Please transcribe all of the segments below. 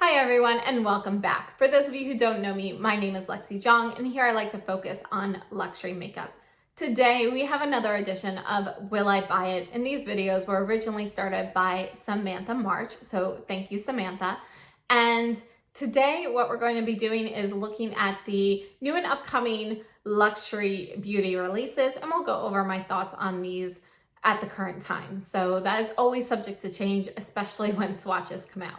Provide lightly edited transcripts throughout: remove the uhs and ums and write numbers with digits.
Hi everyone and welcome back. For those of you who don't know me, my name is Lexi Jong and here I like to focus on luxury makeup. Today we have another edition of Will I Buy It? And these videos were originally started by Samantha March, so thank you Samantha. And today what we're going to be doing is looking at the new and upcoming luxury beauty releases, and we'll go over my thoughts on these at the current time. So that is always subject to change, especially when swatches come out.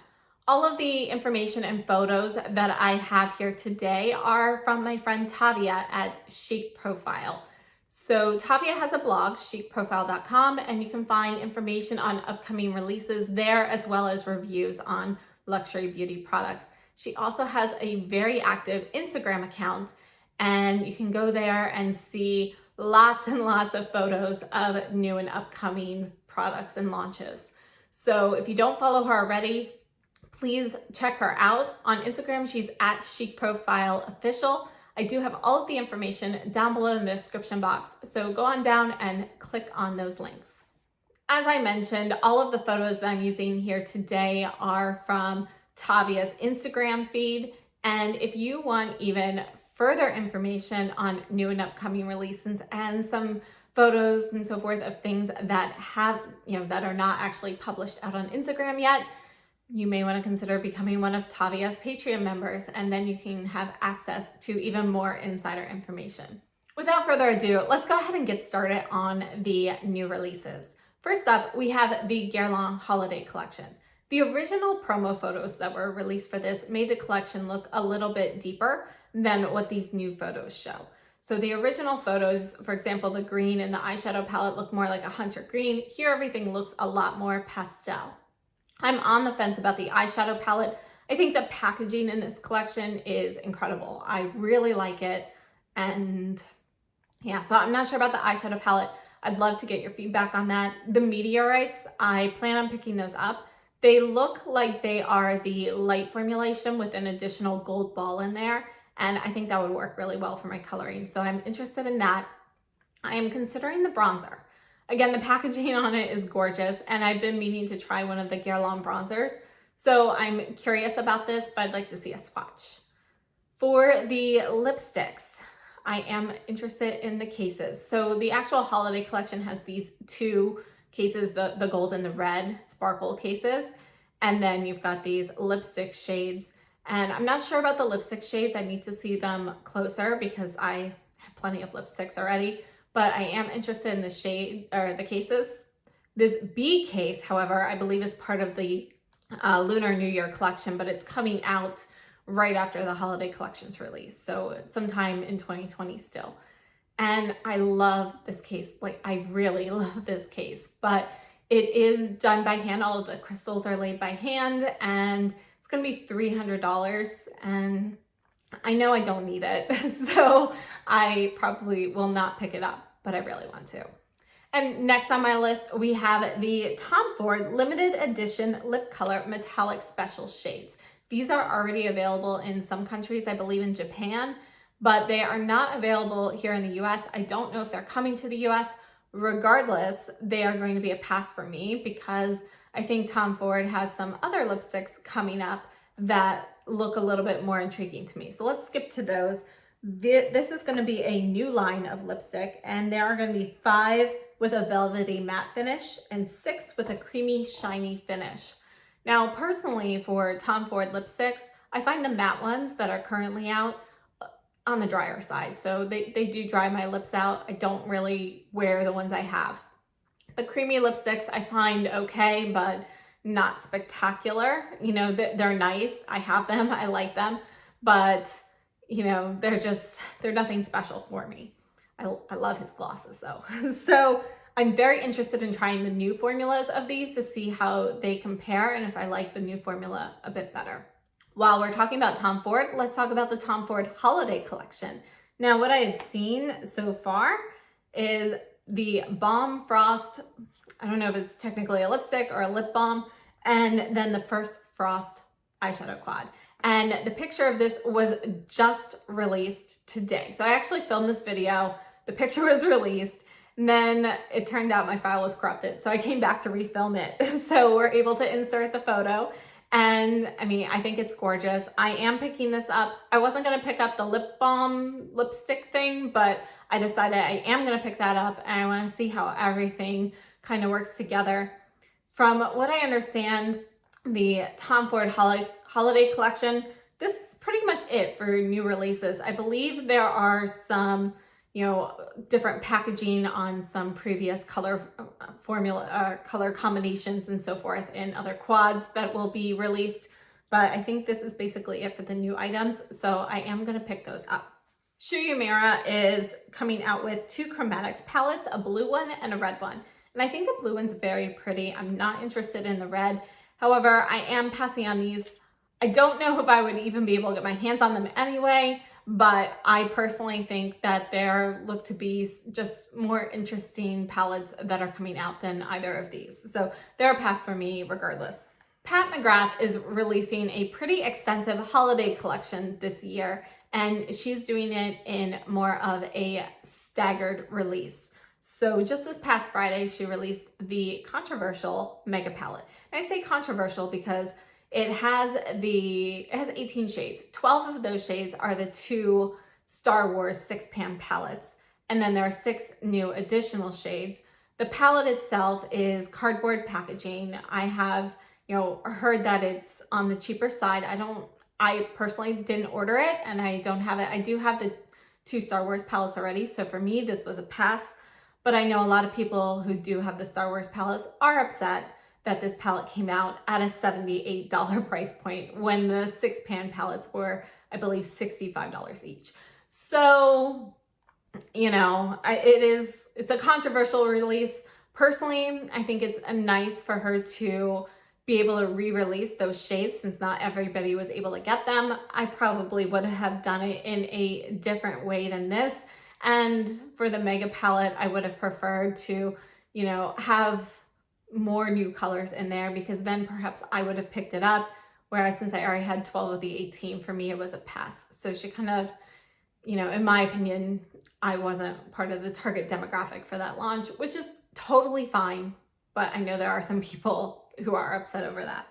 All of the information and photos that I have here today are from my friend Tavia at Chic Profile. So Tavia has a blog, chicprofile.com, and you can find information on upcoming releases there as well as reviews on luxury beauty products. She also has a very active Instagram account, and you can go there and see lots and lots of photos of new and upcoming products and launches. So if you don't follow her already, please check her out. On Instagram, she's at Chic Profile Official. I do have all of the information down below in the description box, so go on down and click on those links. As I mentioned, all of the photos that I'm using here today are from Tavia's Instagram feed, and if you want even further information on new and upcoming releases and some photos and so forth of things that have, that are not actually published out on Instagram yet, you may want to consider becoming one of Tavia's Patreon members, and then you can have access to even more insider information. Without further ado, let's go ahead and get started on the new releases. First up, we have the Guerlain Holiday Collection. The original promo photos that were released for this made the collection look a little bit deeper than what these new photos show. So the original photos, for example, the green and the eyeshadow palette look more like a hunter green. Here, everything looks a lot more pastel. I'm on the fence about the eyeshadow palette. I think the packaging in this collection is incredible. I really like it. And yeah, so I'm not sure about the eyeshadow palette. I'd love to get your feedback on that. The meteorites, I plan on picking those up. They look like they are the light formulation with an additional gold ball in there. And I think that would work really well for my coloring. So I'm interested in that. I am considering the bronzer. Again, the packaging on it is gorgeous, and I've been meaning to try one of the Guerlain bronzers. So I'm curious about this, but I'd like to see a swatch. For the lipsticks, I am interested in the cases. So the actual holiday collection has these two cases, the gold and the red sparkle cases. And then you've got these lipstick shades. And I'm not sure about the lipstick shades. I need to see them closer because I have plenty of lipsticks already. But I am interested in the shade or the cases. This B case, however, I believe is part of the Lunar New Year collection, but it's coming out right after the holiday collection's release. So sometime in 2020 still. And I love this case. Like, I really love this case, but it is done by hand. All of the crystals are laid by hand, and it's going to be $300. And I know I don't need it, so I probably will not pick it up, but I really want to. And next on my list, we have the Tom Ford Limited Edition Lip Color Metallic Special Shades. These are already available in some countries, I believe in Japan, but they are not available here in the US. I don't know if they're coming to the US. Regardless, they are going to be a pass for me because I think Tom Ford has some other lipsticks coming up that look a little bit more intriguing to me. So let's skip to those. This is going to be a new line of lipstick, and there are going to be 5 with a velvety matte finish and 6 with a creamy shiny finish. Now, personally, for Tom Ford lipsticks, I find the matte ones that are currently out on the drier side. So they do dry my lips out. I don't really wear the ones I have. The creamy lipsticks I find okay, but not spectacular. They're nice. I have them. I like them, but they're nothing special for me. I love his glosses though. So I'm very interested in trying the new formulas of these to see how they compare and if I like the new formula a bit better. While we're talking about Tom Ford, let's talk about the Tom Ford Holiday Collection. Now, what I have seen so far is the Balm Frost. I don't know if it's technically a lipstick or a lip balm, and then the First Frost eyeshadow quad. And the picture of this was just released today. So I actually filmed this video, the picture was released, and then it turned out my file was corrupted. So I came back to refilm it. So we're able to insert the photo, And I mean, I think it's gorgeous. I am picking this up. I wasn't gonna pick up the lip balm lipstick thing, but I decided I am gonna pick that up, and I wanna see how everything kind of works together. From what I understand, the Tom Ford holiday collection, this is pretty much it for new releases. I believe there are some, different packaging on some previous color color combinations and so forth in other quads that will be released. But I think this is basically it for the new items. So I am gonna pick those up. Shu Uemura is coming out with 2 chromatics palettes, a blue one and a red one. And I think the blue one's very pretty. I'm not interested in the red. However, I am passing on these. I don't know if I would even be able to get my hands on them anyway, but I personally think that there look to be just more interesting palettes that are coming out than either of these. So they're a pass for me regardless. Pat McGrath is releasing a pretty extensive holiday collection this year, and she's doing it in more of a staggered release. So just this past Friday, she released the controversial Mega Palette. And I say controversial because it has 18 shades. 12 of those shades are the 2 Star Wars 6-pan palettes. And then there are 6 new additional shades. The palette itself is cardboard packaging. I have, heard that it's on the cheaper side. I personally didn't order it, and I don't have it. I do have the 2 Star Wars palettes already. So for me, this was a pass. But I know a lot of people who do have the Star Wars palettes are upset that this palette came out at a $78 price point when the 6-pan palettes were, I believe, $65 each. So, it's a controversial release. Personally, I think it's nice for her to be able to re-release those shades since not everybody was able to get them. I probably would have done it in a different way than this. And for the Mega Palette, I would have preferred to, have more new colors in there, because then perhaps I would have picked it up. Whereas since I already had 12 of the 18, for me, it was a pass. So she kind of, in my opinion, I wasn't part of the target demographic for that launch, which is totally fine. But I know there are some people who are upset over that.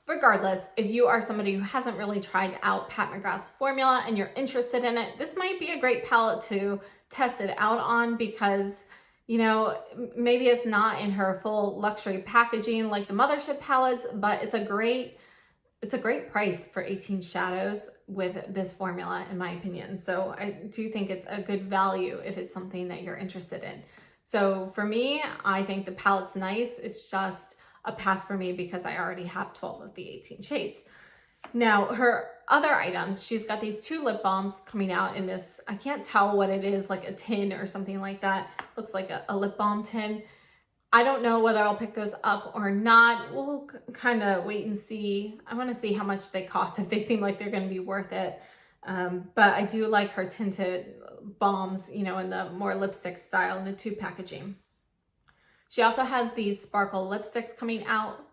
Regardless, if you are somebody who hasn't really tried out Pat McGrath's formula and you're interested in it, this might be a great palette to test it out on, because maybe it's not in her full luxury packaging like the Mothership palettes, but it's a great price for 18 shadows with this formula, in my opinion. So I do think it's a good value if it's something that you're interested in. So for me, I think the palette's nice. It's just a pass for me because I already have 12 of the 18 shades. Now, her other items, she's got these 2 lip balms coming out in this, I can't tell what it is, like a tin or something like that. Looks like a lip balm tin. I don't know whether I'll pick those up or not. We'll kind of wait and see. I want to see how much they cost, if they seem like they're going to be worth it. But I do like her tinted balms, in the more lipstick style in the 2 packaging. She also has these sparkle lipsticks coming out.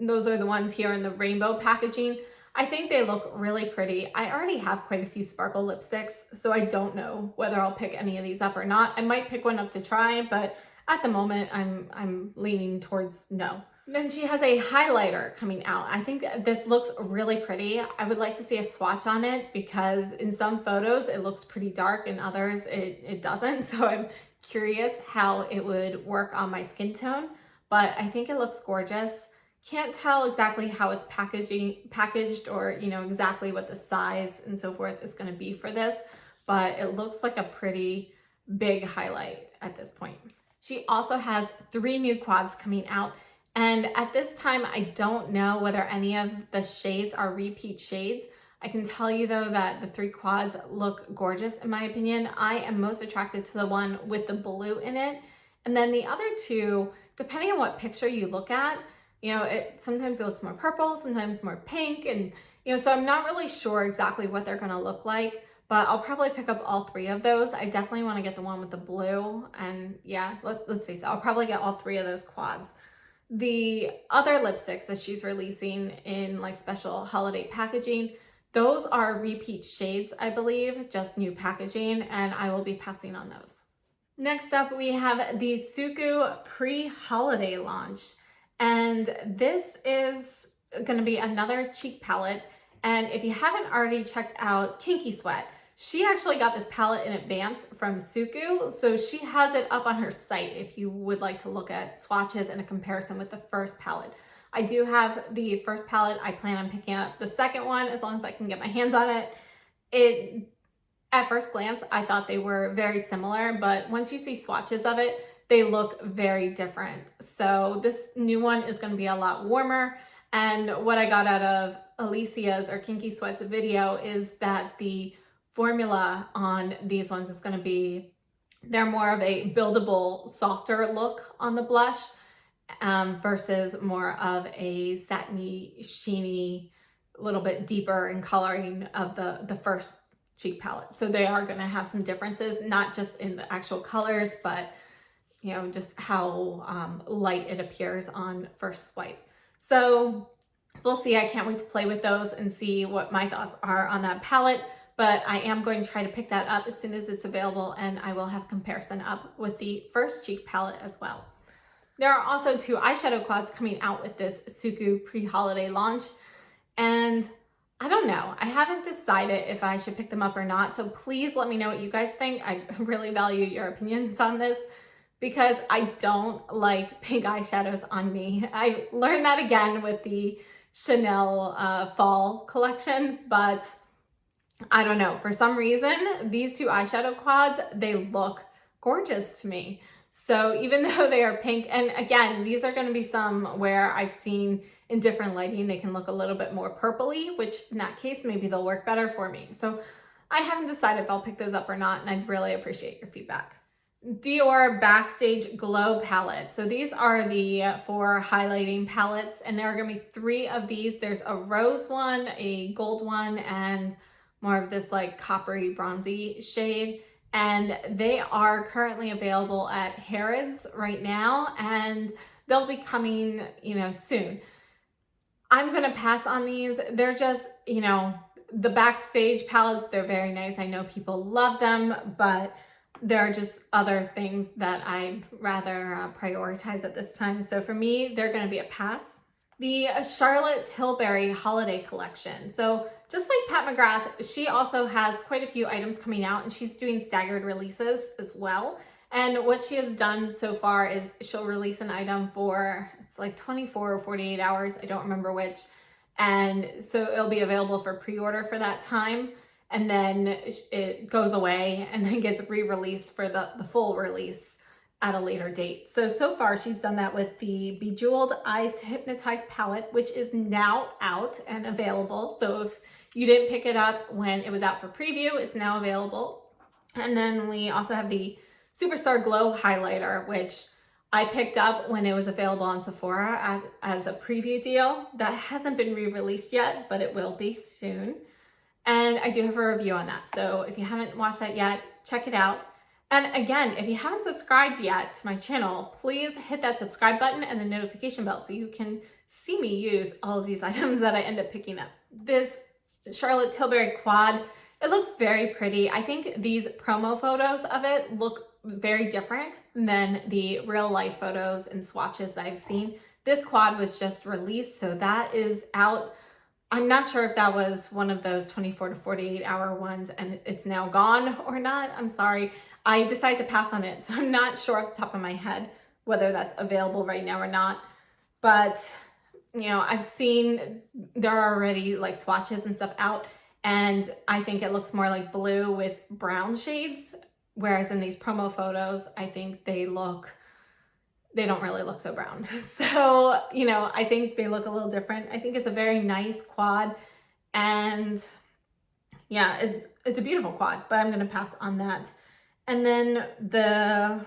Those are the ones here in the rainbow packaging. I think they look really pretty. I already have quite a few sparkle lipsticks, so I don't know whether I'll pick any of these up or not. I might pick one up to try, but at the moment I'm leaning towards no. Then she has a highlighter coming out. I think this looks really pretty. I would like to see a swatch on it, because in some photos it looks pretty dark, and others it doesn't. So I'm curious how it would work on my skin tone, but I think it looks gorgeous. Can't tell exactly how it's packaged or, exactly what the size and so forth is going to be for this, but it looks like a pretty big highlight at this point. She also has 3 new quads coming out, and at this time, I don't know whether any of the shades are repeat shades. I can tell you though that the 3 quads look gorgeous in my opinion. I am most attracted to the one with the blue in it. And then the other 2, depending on what picture you look at, sometimes it looks more purple, sometimes more pink. And, so I'm not really sure exactly what they're gonna look like, but I'll probably pick up all 3 of those. I definitely wanna get the one with the blue. And yeah, let's face it, I'll probably get all 3 of those quads. The other lipsticks that she's releasing in like special holiday packaging, those are repeat shades, I believe, just new packaging, and I will be passing on those. Next up, we have the Suku pre-holiday launch. And this is going to be another cheek palette. And if you haven't already checked out Kinky Sweat, she actually got this palette in advance from Suku. So she has it up on her site if you would like to look at swatches and a comparison with the first palette. I do have the first palette. I plan on picking up the second one as long as I can get my hands on it. At first glance, I thought they were very similar, but once you see swatches of it, they look very different. So this new one is going to be a lot warmer. And what I got out of Alicia's or Kinky Sweat's video is that the formula on these ones is going to be, they're more of a buildable, softer look on the blush versus more of a satiny, sheeny, a little bit deeper in coloring of the first cheek palette. So they are going to have some differences, not just in the actual colors, but you know, just how light it appears on first swipe. So we'll see. I can't wait to play with those and see what my thoughts are on that palette, but I am going to try to pick that up as soon as it's available, and I will have comparison up with the first cheek palette as well. There are also 2 eyeshadow quads coming out with this Suku pre-holiday launch, and I don't know. I haven't decided if I should pick them up or not, so please let me know what you guys think. I really value your opinions on this because I don't like pink eyeshadows on me. I learned that again with the Chanel fall collection, but I don't know. For some reason, these 2 eyeshadow quads, they look gorgeous to me. So even though they are pink, and again, these are going to be some where I've seen in different lighting, they can look a little bit more purpley, which in that case, maybe they'll work better for me. So I haven't decided if I'll pick those up or not, and I'd really appreciate your feedback. Dior Backstage Glow Palette. So these are the 4 highlighting palettes, and there are going to be 3 of these. There's a rose one, a gold one, and more of this like coppery bronzy shade. And they are currently available at Harrods right now, and they'll be coming, you know, soon. I'm going to pass on these. They're just, you know, the Backstage palettes, they're very nice. I know people love them, but there are just other things that I'd rather prioritize at this time. So for me, they're going to be a pass. The Charlotte Tilbury holiday collection. So just like Pat McGrath, she also has quite a few items coming out, and she's doing staggered releases as well. And what she has done so far is she'll release an item for, it's like 24 or 48 hours, I don't remember which. And so it'll be available for pre-order for that time. And then it goes away and then gets re-released for the full release at a later date. So far she's done that with the Bejeweled Eyes Hypnotized palette, which is now out and available. So if you didn't pick it up when it was out for preview, it's now available. And then we also have the Superstar Glow highlighter, which I picked up when it was available on Sephora as a preview deal. That hasn't been re-released yet, but it will be soon. And I do have a review on that. So if you haven't watched that yet, check it out. And again, if you haven't subscribed yet to my channel, please hit that subscribe button and the notification bell so you can see me use all of these items that I end up picking up. This Charlotte Tilbury quad, it looks very pretty. I think these promo photos of it look very different than the real life photos and swatches that I've seen. This quad was just released, so that is out. I'm not sure if that was one of those 24 to 48 hour ones and it's now gone or not. I'm sorry. I decided to pass on it, so I'm not sure off the top of my head whether that's available right now or not. But, you know, I've seen there are already like swatches and stuff out, and I think it looks more like blue with brown shades, whereas in these promo photos, I think they don't really look so brown. So, you know, I think they look a little different. I think it's a very nice quad, and yeah, it's a beautiful quad, but I'm going to pass on that. And then the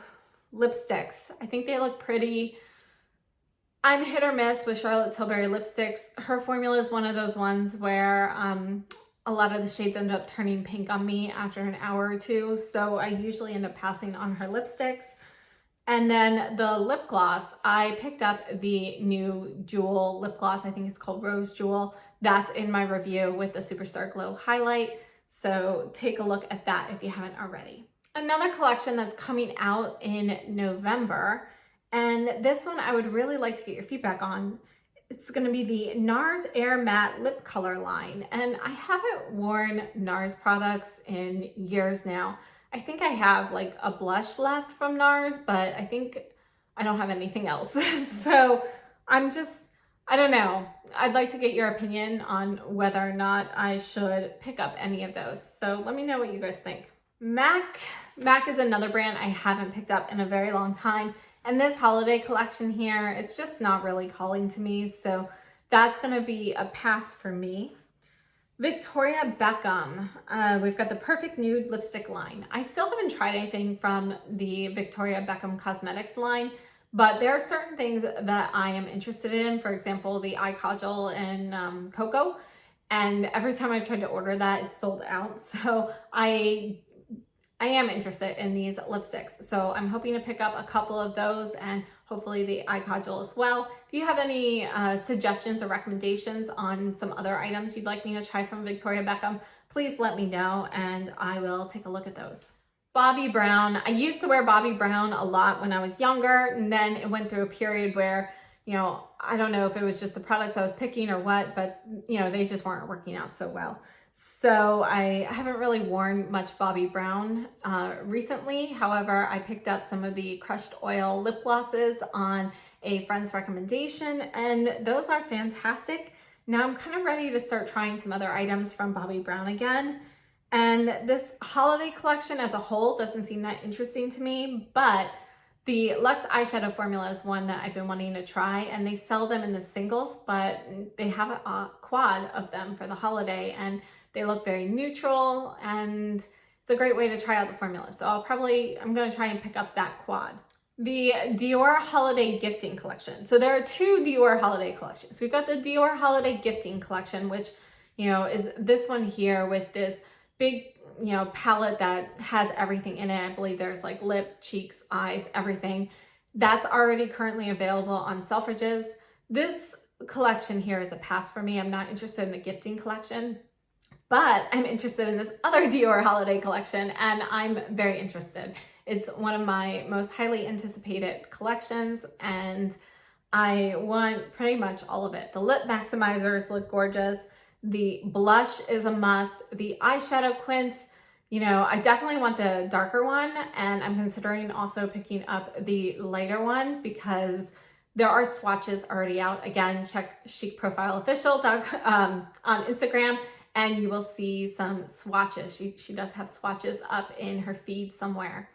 lipsticks, I think they look pretty. I'm hit or miss with Charlotte Tilbury lipsticks. Her formula is one of those ones where a lot of the shades end up turning pink on me after an hour or two. So I usually end up passing on her lipsticks. And then the lip gloss, I picked up the new Jewel lip gloss. I think it's called Rose Jewel. That's in my review with the Superstar Glow highlight. So take a look at that if you haven't already. Another collection that's coming out in November, and this one I would really like to get your feedback on. it's going to be the NARS Air Matte Lip Color line. And I haven't worn NARS products in years now. I think I have like a blush left from NARS, but I think I don't have anything else. So I don't know. I'd like to get your opinion on whether or not I should pick up any of those. So let me know what you guys think. MAC is another brand I haven't picked up in a very long time. And this holiday collection here, it's just not really calling to me. So that's gonna be a pass for me. Victoria Beckham, we've got the Perfect Nude lipstick line. I still haven't tried anything from the Victoria Beckham Cosmetics line, but there are certain things that I am interested in. For example, the eye kajal in Cocoa. And every time I've tried to order that, it's sold out. So I am interested in these lipsticks. So I'm hoping to pick up a couple of those and hopefully the eye kajal as well. If you have any suggestions or recommendations on some other items you'd like me to try from Victoria Beckham, please let me know and I will take a look at those. Bobbi Brown. I used to wear Bobbi Brown a lot when I was younger, and then it went through a period where, you know, I don't know if it was just the products I was picking or what, but, you know, they just weren't working out so well. So I haven't really worn much Bobbi Brown recently. However, I picked up some of the crushed oil lip glosses on a friend's recommendation, and those are fantastic. Now I'm kind of ready to start trying some other items from Bobbi Brown again. And this holiday collection as a whole doesn't seem that interesting to me, but the Luxe eyeshadow formula is one that I've been wanting to try, and they sell them in the singles, but they have a quad of them for the holiday, and they look very neutral, and it's a great way to try out the formula. So I'm going to try and pick up that quad. The Dior Holiday Gifting Collection. So there are two Dior Holiday collections. We've got the Dior Holiday Gifting Collection, which, you know, is this one here with this big, you know, palette that has everything in it. I believe there's like lip, cheeks, eyes, everything. That's already currently available on Selfridges. This collection here is a pass for me. I'm not interested in the gifting collection, but I'm interested in this other Dior holiday collection, and I'm very interested. It's one of my most highly anticipated collections, and I want pretty much all of it. The lip maximizers look gorgeous. The blush is a must. The eyeshadow quints, you know, I definitely want the darker one, and I'm considering also picking up the lighter one because there are swatches already out. Again, check Chic Profile Official on Instagram and you will see some swatches. She does have swatches up in her feed somewhere.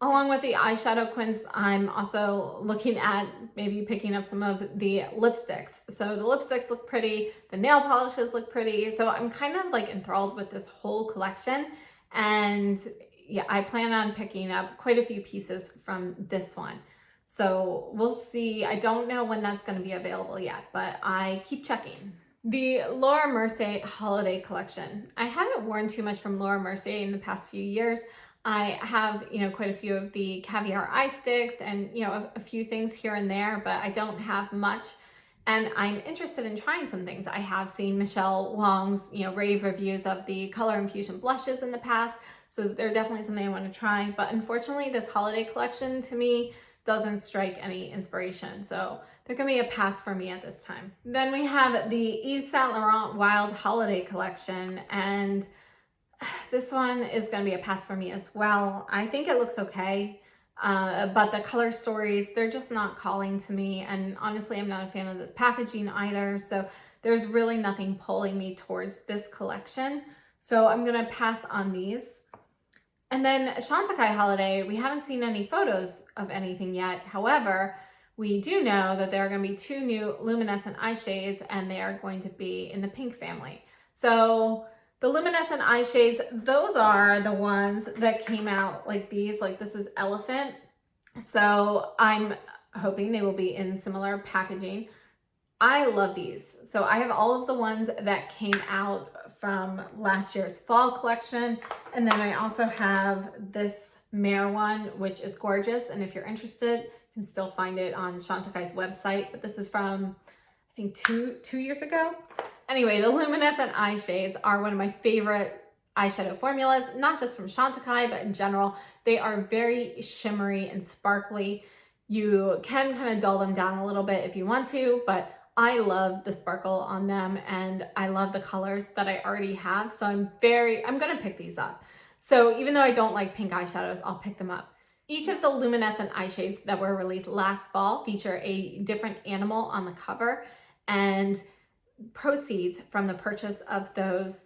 Along with the eyeshadow quints, I'm also looking at maybe picking up some of the lipsticks. So the lipsticks look pretty, the nail polishes look pretty. So I'm kind of like enthralled with this whole collection. And yeah, I plan on picking up quite a few pieces from this one. So we'll see. I don't know when that's going to be available yet, but I keep checking. The Laura Mercier Holiday Collection. I haven't worn too much from Laura Mercier in the past few years. I have, you know, quite a few of the caviar eye sticks and, you know, a few things here and there, but I don't have much. And I'm interested in trying some things. I have seen Michelle Wong's, you know, rave reviews of the Color Infusion blushes in the past. So they're definitely something I want to try. But unfortunately, this holiday collection to me doesn't strike any inspiration. So they're going to be a pass for me at this time. Then we have the Yves Saint Laurent Wild Holiday Collection. And this one is going to be a pass for me as well. I think it looks okay, but the color stories, they're just not calling to me. And honestly, I'm not a fan of this packaging either. So there's really nothing pulling me towards this collection. So I'm going to pass on these. And then Chantecaille Holiday, we haven't seen any photos of anything yet. However, we do know that there are going to be 2 new luminescent eye shades, and they are going to be in the pink family. So the luminescent eye shades, those are the ones that came out like these, like this is Elephant. So I'm hoping they will be in similar packaging. I love these. So I have all of the ones that came out from last year's fall collection. And then I also have this Mare one, which is gorgeous. And if you're interested, you can still find it on Chantecaille's website. But this is from, I think, two years ago. Anyway, the luminescent eye shades are one of my favorite eyeshadow formulas, not just from Chantecaille, but in general. They are very shimmery and sparkly. You can kind of dull them down a little bit if you want to, but I love the sparkle on them and I love the colors that I already have. So I'm gonna pick these up. So even though I don't like pink eyeshadows, I'll pick them up. Each of the luminescent eye shades that were released last fall feature a different animal on the cover, and proceeds from the purchase of those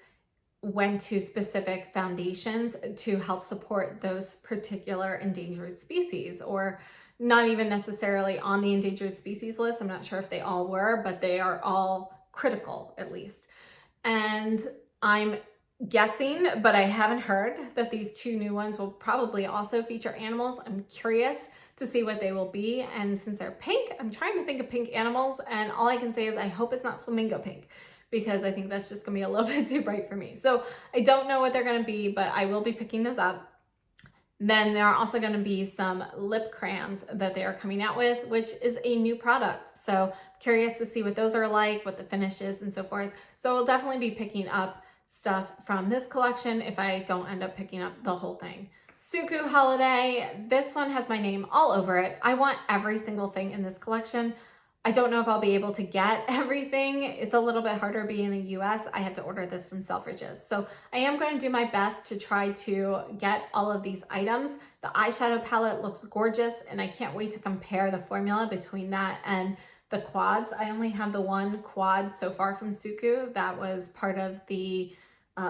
went to specific foundations to help support those particular endangered species, or not even necessarily on the endangered species list. I'm not sure if they all were, but they are all critical at least. And I'm guessing, but I haven't heard, that these two new ones will probably also feature animals. I'm curious to see what they will be. And since they're pink, I'm trying to think of pink animals. And all I can say is I hope it's not flamingo pink, because I think that's just gonna be a little bit too bright for me. So I don't know what they're gonna be, but I will be picking those up. Then there are also gonna be some lip crayons that they are coming out with, which is a new product. So curious to see what those are like, what the finish is and so forth. So I'll definitely be picking up stuff from this collection if I don't end up picking up the whole thing. Suku Holiday, this one has my name all over it. I want every single thing in this collection. I don't know if I'll be able to get everything. It's a little bit harder being in the US. I have to order this from Selfridges. So I am going to do my best to try to get all of these items. The eyeshadow palette looks gorgeous, and I can't wait to compare the formula between that and the quads. I only have the one quad so far from Suku that was part of the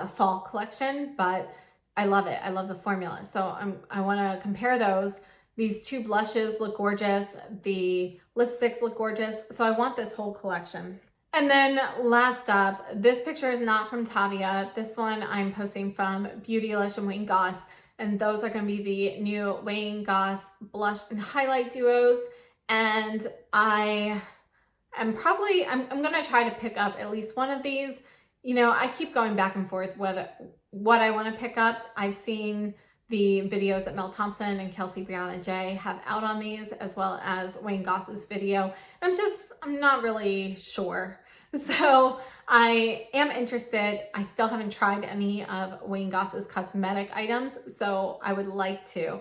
fall collection, but I love it. I love the formula. So I want to compare those. These two blushes look gorgeous. The lipsticks look gorgeous. So I want this whole collection. And then last up, this picture is not from Tavia. This one I'm posting from Beautylish and Wayne Goss. And those are going to be the new Wayne Goss blush and highlight duos. And I'm going to try to pick up at least one of these. You know, I keep going back and forth whether what I want to pick up. I've seen the videos that Mel Thompson and Kelsey Brianna J have out on these, as well as Wayne Goss's video. I'm not really sure. So I am interested. I still haven't tried any of Wayne Goss's cosmetic items, so I would like to,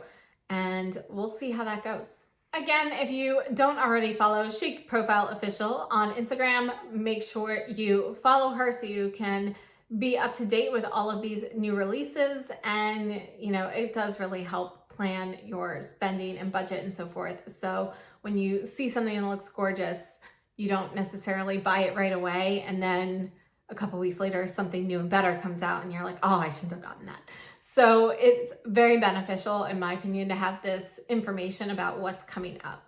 and we'll see how that goes. Again, if you don't already follow Chic Profile Official on Instagram, make sure you follow her so you can be up to date with all of these new releases. And, you know, it does really help plan your spending and budget and so forth. So when you see something that looks gorgeous, you don't necessarily buy it right away, and then a couple weeks later something new and better comes out and you're like, oh, I shouldn't have gotten that. So it's very beneficial, in my opinion, to have this information about what's coming up.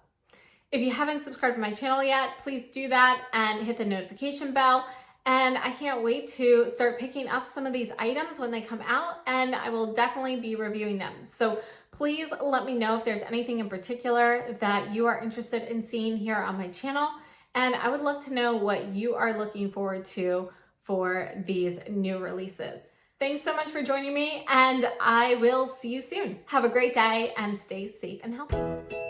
If you haven't subscribed to my channel yet, please do that and hit the notification bell. And I can't wait to start picking up some of these items when they come out, and I will definitely be reviewing them. So please let me know if there's anything in particular that you are interested in seeing here on my channel. And I would love to know what you are looking forward to for these new releases. Thanks so much for joining me, and I will see you soon. Have a great day and stay safe and healthy.